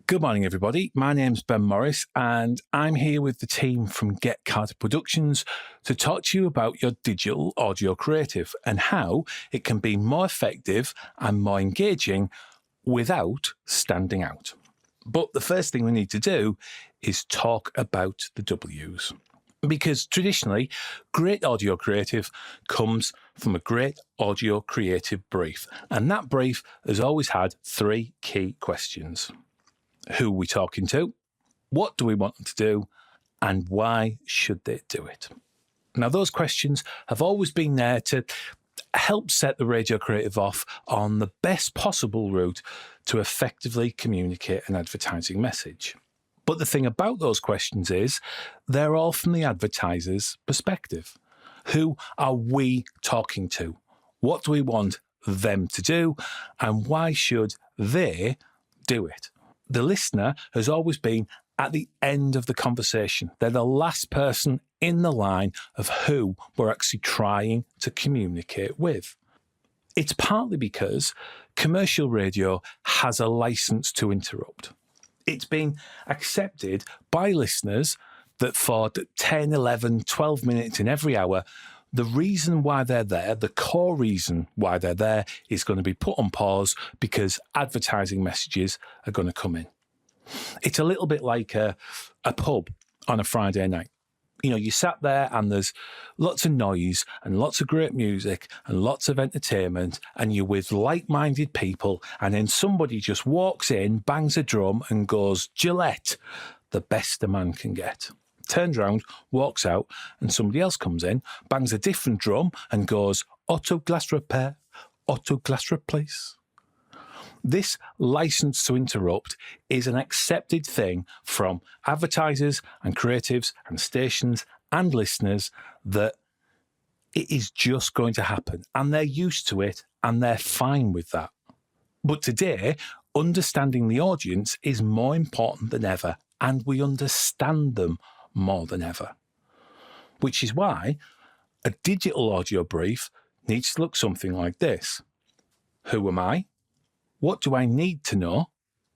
Good morning, everybody. My name's Ben Morris, and I'm here with the team from Get Carter Productions to talk to you about your digital audio creative and how it can be more effective and more engaging without standing out. But the first thing we need to do is talk about the W's. Because traditionally, great audio creative comes from a great audio creative brief. And that brief has always had three key questions. Who are we talking to? What do we want them to do? And why should they do it? Now, those questions have always been there to help set the radio creative off on the best possible route to effectively communicate an advertising message. But the thing about those questions is they're all from the advertiser's perspective. Who are we talking to? What do we want them to do? And why should they do it? The listener has always been at the end of the conversation. They're the last person in the line of who we're actually trying to communicate with. It's partly because commercial radio has a license to interrupt. It's been accepted by listeners that for 10, 11, 12 minutes in every hour, the reason why they're there, the core reason why they're there, is going to be put on pause because advertising messages are going to come in. It's a little bit like a pub on a Friday night. You know, you sat there and there's lots of noise and lots of great music and lots of entertainment, and you're with like-minded people, and then somebody just walks in, bangs a drum and goes, "Gillette, the best a man can get." Turns around, walks out, and somebody else comes in, bangs a different drum and goes, "Auto glass repair, auto glass replace." This license to interrupt is an accepted thing from advertisers and creatives and stations and listeners, that it is just going to happen, and they're used to it and they're fine with that. But today, understanding the audience is more important than ever, and we understand them more than ever. Which is why a digital audio brief needs to look something like this. Who am I? What do I need to know?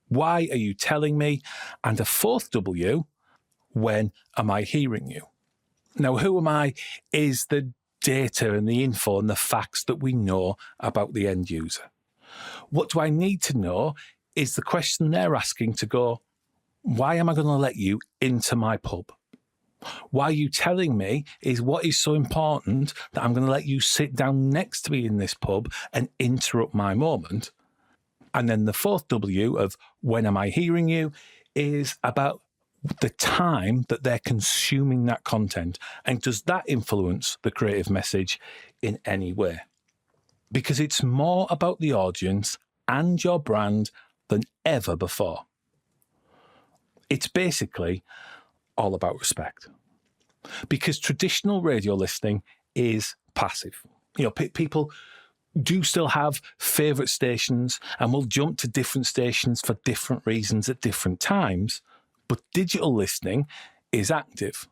Why are you telling me? And a fourth W, when am I hearing you? Now, who am I is the data and the info and the facts that we know about the end user. What do I need to know is the question they're asking to go, why am I going to let you into my pub? Why are you telling me is what is so important that I'm going to let you sit down next to me in this pub and interrupt my moment? And then the fourth W of when am I hearing you is about the time that they're consuming that content. And does that influence the creative message in any way? Because it's more about the audience and your brand than ever before. It's basically all about respect. Because traditional radio listening is passive. You know, people do still have favourite stations and will jump to different stations for different reasons at different times, but digital listening is active.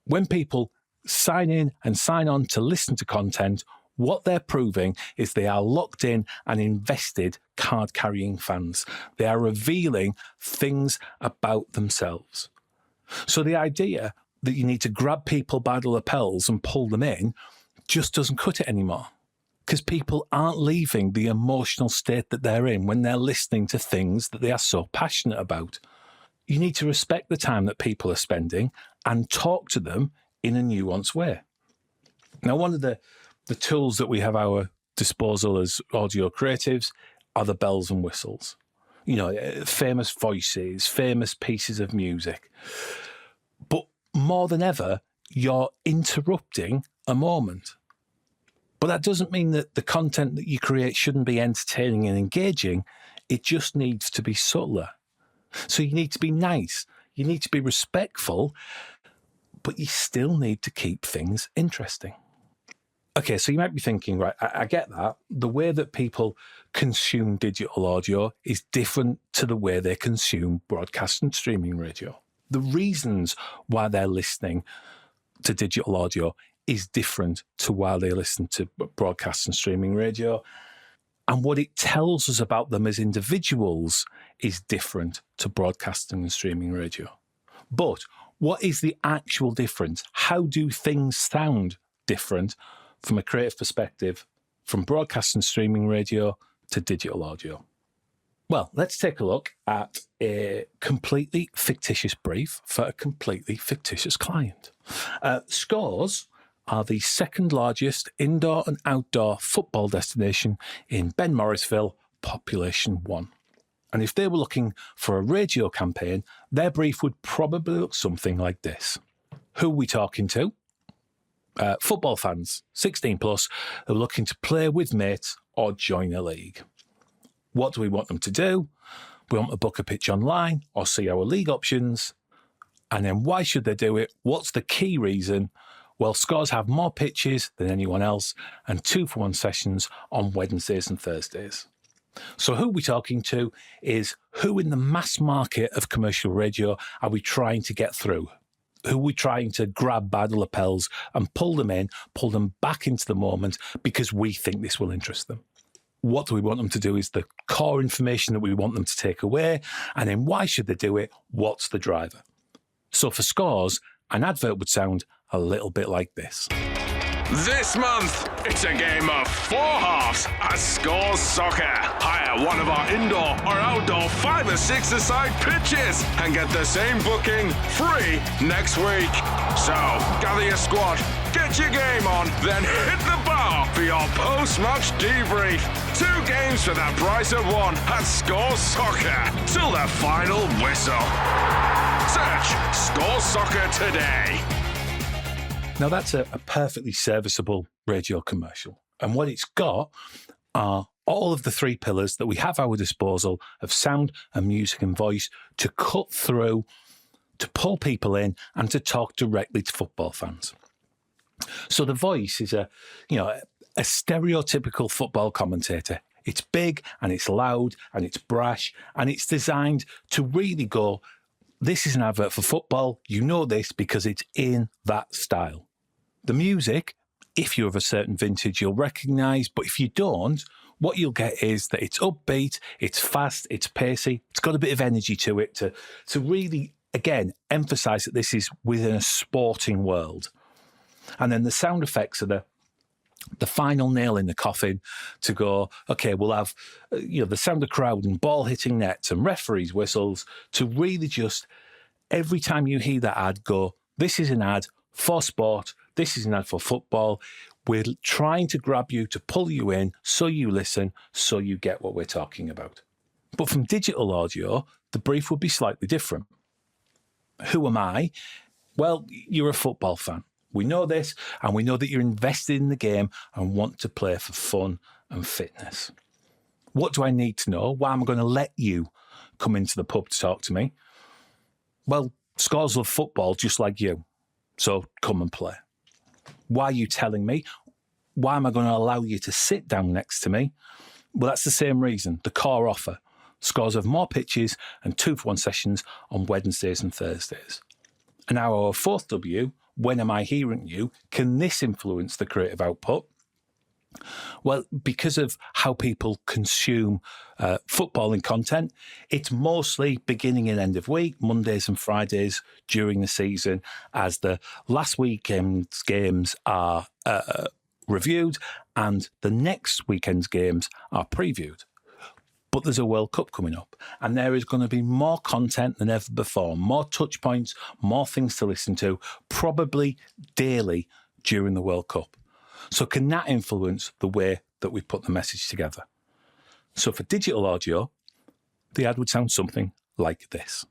When people sign in and sign on to listen to content, what they're proving is they are locked in and invested card-carrying fans. They are revealing things about themselves. So the idea that you need to grab people by the lapels and pull them in just doesn't cut it anymore. Because people aren't leaving the emotional state that they're in when they're listening to things that they are so passionate about. You need to respect the time that people are spending and talk to them in a nuanced way. Now, one of the tools that we have at our disposal as audio creatives are the bells and whistles. You know, famous voices, famous pieces of music. But more than ever, you're interrupting a moment. But that doesn't mean that the content that you create shouldn't be entertaining and engaging. It just needs to be subtler. So you need to be nice, you need to be respectful, but you still need to keep things interesting. Okay, so you might be thinking, right, I get that. The way that people consume digital audio is different to the way they consume broadcast and streaming radio. The reasons why they're listening to digital audio is different to why they listen to broadcast and streaming radio. And what it tells us about them as individuals is different to broadcasting and streaming radio. But what is the actual difference? How do things sound different from a creative perspective from broadcast and streaming radio to digital audio? Well, let's take a look at a completely fictitious brief for a completely fictitious client. Scores are the second largest indoor and outdoor football destination in Ben Morrisville, population 1. And if they were looking for a radio campaign, their brief would probably look something like this. Who are we talking to? Football fans, 16 plus, who are looking to play with mates or join a league. What do we want them to do? We want to book a pitch online or see our league options. And then why should they do it? What's the key reason? Well, Scores have more pitches than anyone else and 2-for-1 sessions on Wednesdays and Thursdays. So who we're talking to is who in the mass market of commercial radio are we trying to get through? Who are we trying to grab by the lapels and pull them in, pull them back into the moment because we think this will interest them? What do we want them to do is the core information that we want them to take away. And then why should they do it? What's the driver? So for Scores, an advert would sound a little bit like this. This month, it's a game of 4 halves at Scores Soccer. Hire one of our indoor or outdoor 5 or 6-a-side pitches and get the same booking free next week. So, gather your squad, get your game on, then hit the bar for your post-match debrief. 2 games for the price of 1 at Scores Soccer till the final whistle. Search Scores Soccer today. Now, that's a perfectly serviceable radio commercial. And what it's got are all of the 3 pillars that we have at our disposal of sound and music and voice to cut through, to pull people in and to talk directly to football fans. So the voice is a stereotypical football commentator. It's big and it's loud and it's brash and it's designed to really go, this is an advert for football. You know this because it's in that style. The music, if you're of a certain vintage, you'll recognise, but if you don't, what you'll get is that it's upbeat, it's fast, it's pacey, it's got a bit of energy to it to really, again, emphasise that this is within a sporting world. And then the sound effects are the final nail in the coffin to go, okay, we'll have the sound of crowd and ball hitting nets and referees' whistles to really just, every time you hear that ad, go, this is an ad for sport, this is an ad for football. We're trying to grab you, to pull you in, so you listen, so you get what we're talking about. But from digital audio, the brief would be slightly different. Who am I? Well, you're a football fan. We know this, and we know that you're invested in the game and want to play for fun and fitness. What do I need to know? Why am I going to let you come into the pub to talk to me? Well, Scores love football just like you, so come and play. Why are you telling me? Why am I going to allow you to sit down next to me? Well, that's the same reason, the core offer. Scores have more pitches and 2-for-1 sessions on Wednesdays and Thursdays. And now our 4th W, when am I hearing you? Can this influence the creative output? Well, because of how people consume footballing content, it's mostly beginning and end of week, Mondays and Fridays during the season, as the last weekend's games are reviewed and the next weekend's games are previewed. But there's a World Cup coming up, and there is going to be more content than ever before, more touch points, more things to listen to, probably daily during the World Cup. So can that influence the way that we put the message together? So for digital audio, the ad would sound something like this.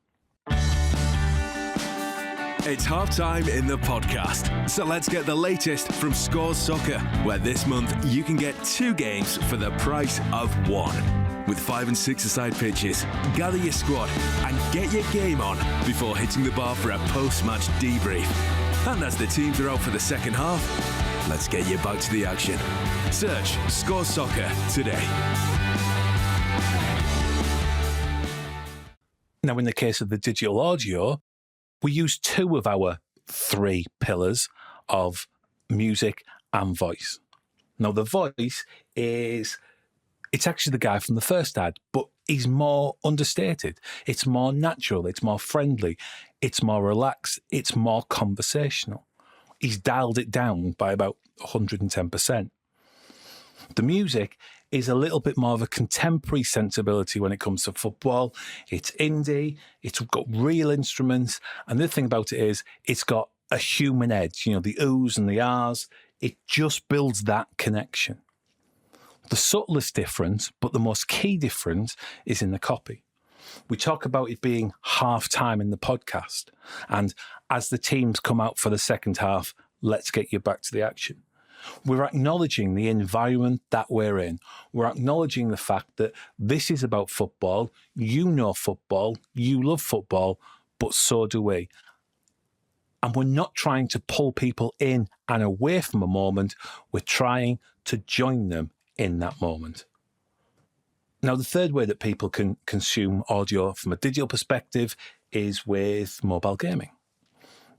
It's half-time in the podcast, so let's get the latest from Scores Soccer, where this month you can get 2 games for the price of 1. With 5 and 6-a-side pitches, gather your squad and get your game on before hitting the bar for a post-match debrief. And as the teams are out for the second half, let's get you back to the action. Search Scores Soccer today. Now, in the case of the digital audio, we use 2 of our 3 pillars of music and voice. Now, the voice is It's actually the guy from the first ad, but he's more understated. It's more natural. It's more friendly. It's more relaxed. It's more conversational. He's dialed it down by about 110%. The music is a little bit more of a contemporary sensibility when it comes to football. It's indie. It's got real instruments. And the thing about it is it's got a human edge, the oohs and the ahs. It just builds that connection. The subtlest difference, but the most key difference, is in the copy. We talk about it being half time in the podcast. And as the teams come out for the second half, let's get you back to the action. We're acknowledging the environment that we're in. We're acknowledging the fact that this is about football. You know football. You love football, but so do we. And we're not trying to pull people in and away from a moment. We're trying to join them in that moment. Now, the third way that people can consume audio from a digital perspective is with mobile gaming.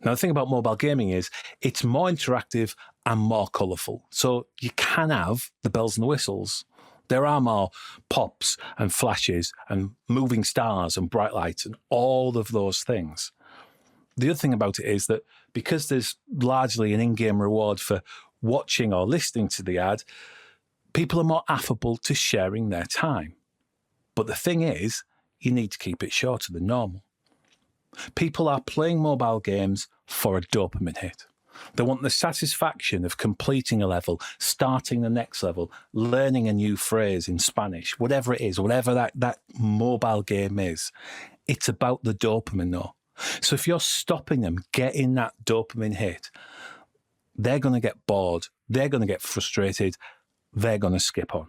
Now, the thing about mobile gaming is it's more interactive and more colourful. So you can have the bells and the whistles. There are more pops and flashes and moving stars and bright lights and all of those things. The other thing about it is that because there's largely an in-game reward for watching or listening to the ad, people are more affable to sharing their time. But the thing is, you need to keep it shorter than normal. People are playing mobile games for a dopamine hit. They want the satisfaction of completing a level, starting the next level, learning a new phrase in Spanish, whatever it is, whatever that mobile game is. It's about the dopamine though. So if you're stopping them getting that dopamine hit, they're going to get bored, they're going to get frustrated, they're going to skip on.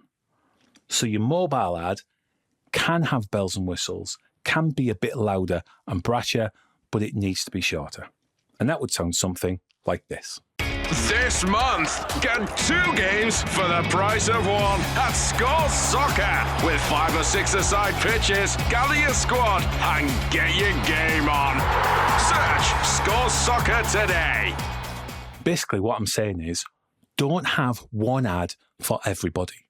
So your mobile ad can have bells and whistles, can be a bit louder and brasher, but it needs to be shorter. And that would sound something like this. This month, get 2 games for the price of 1 at Score Soccer. With 5 or 6 aside pitches, gather your squad and get your game on. Search Score Soccer today. Basically, what I'm saying is, don't have one ad for everybody.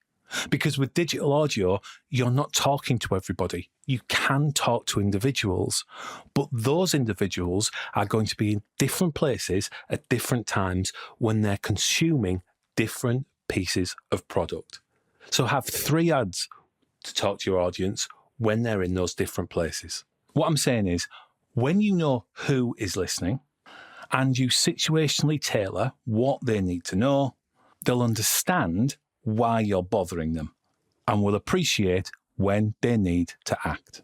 Because with digital audio, you're not talking to everybody. You can talk to individuals, but those individuals are going to be in different places at different times when they're consuming different pieces of product. So have 3 ads to talk to your audience when they're in those different places. What I'm saying is, when you know who is listening and you situationally tailor what they need to know, they'll understand why you're bothering them and will appreciate when they need to act.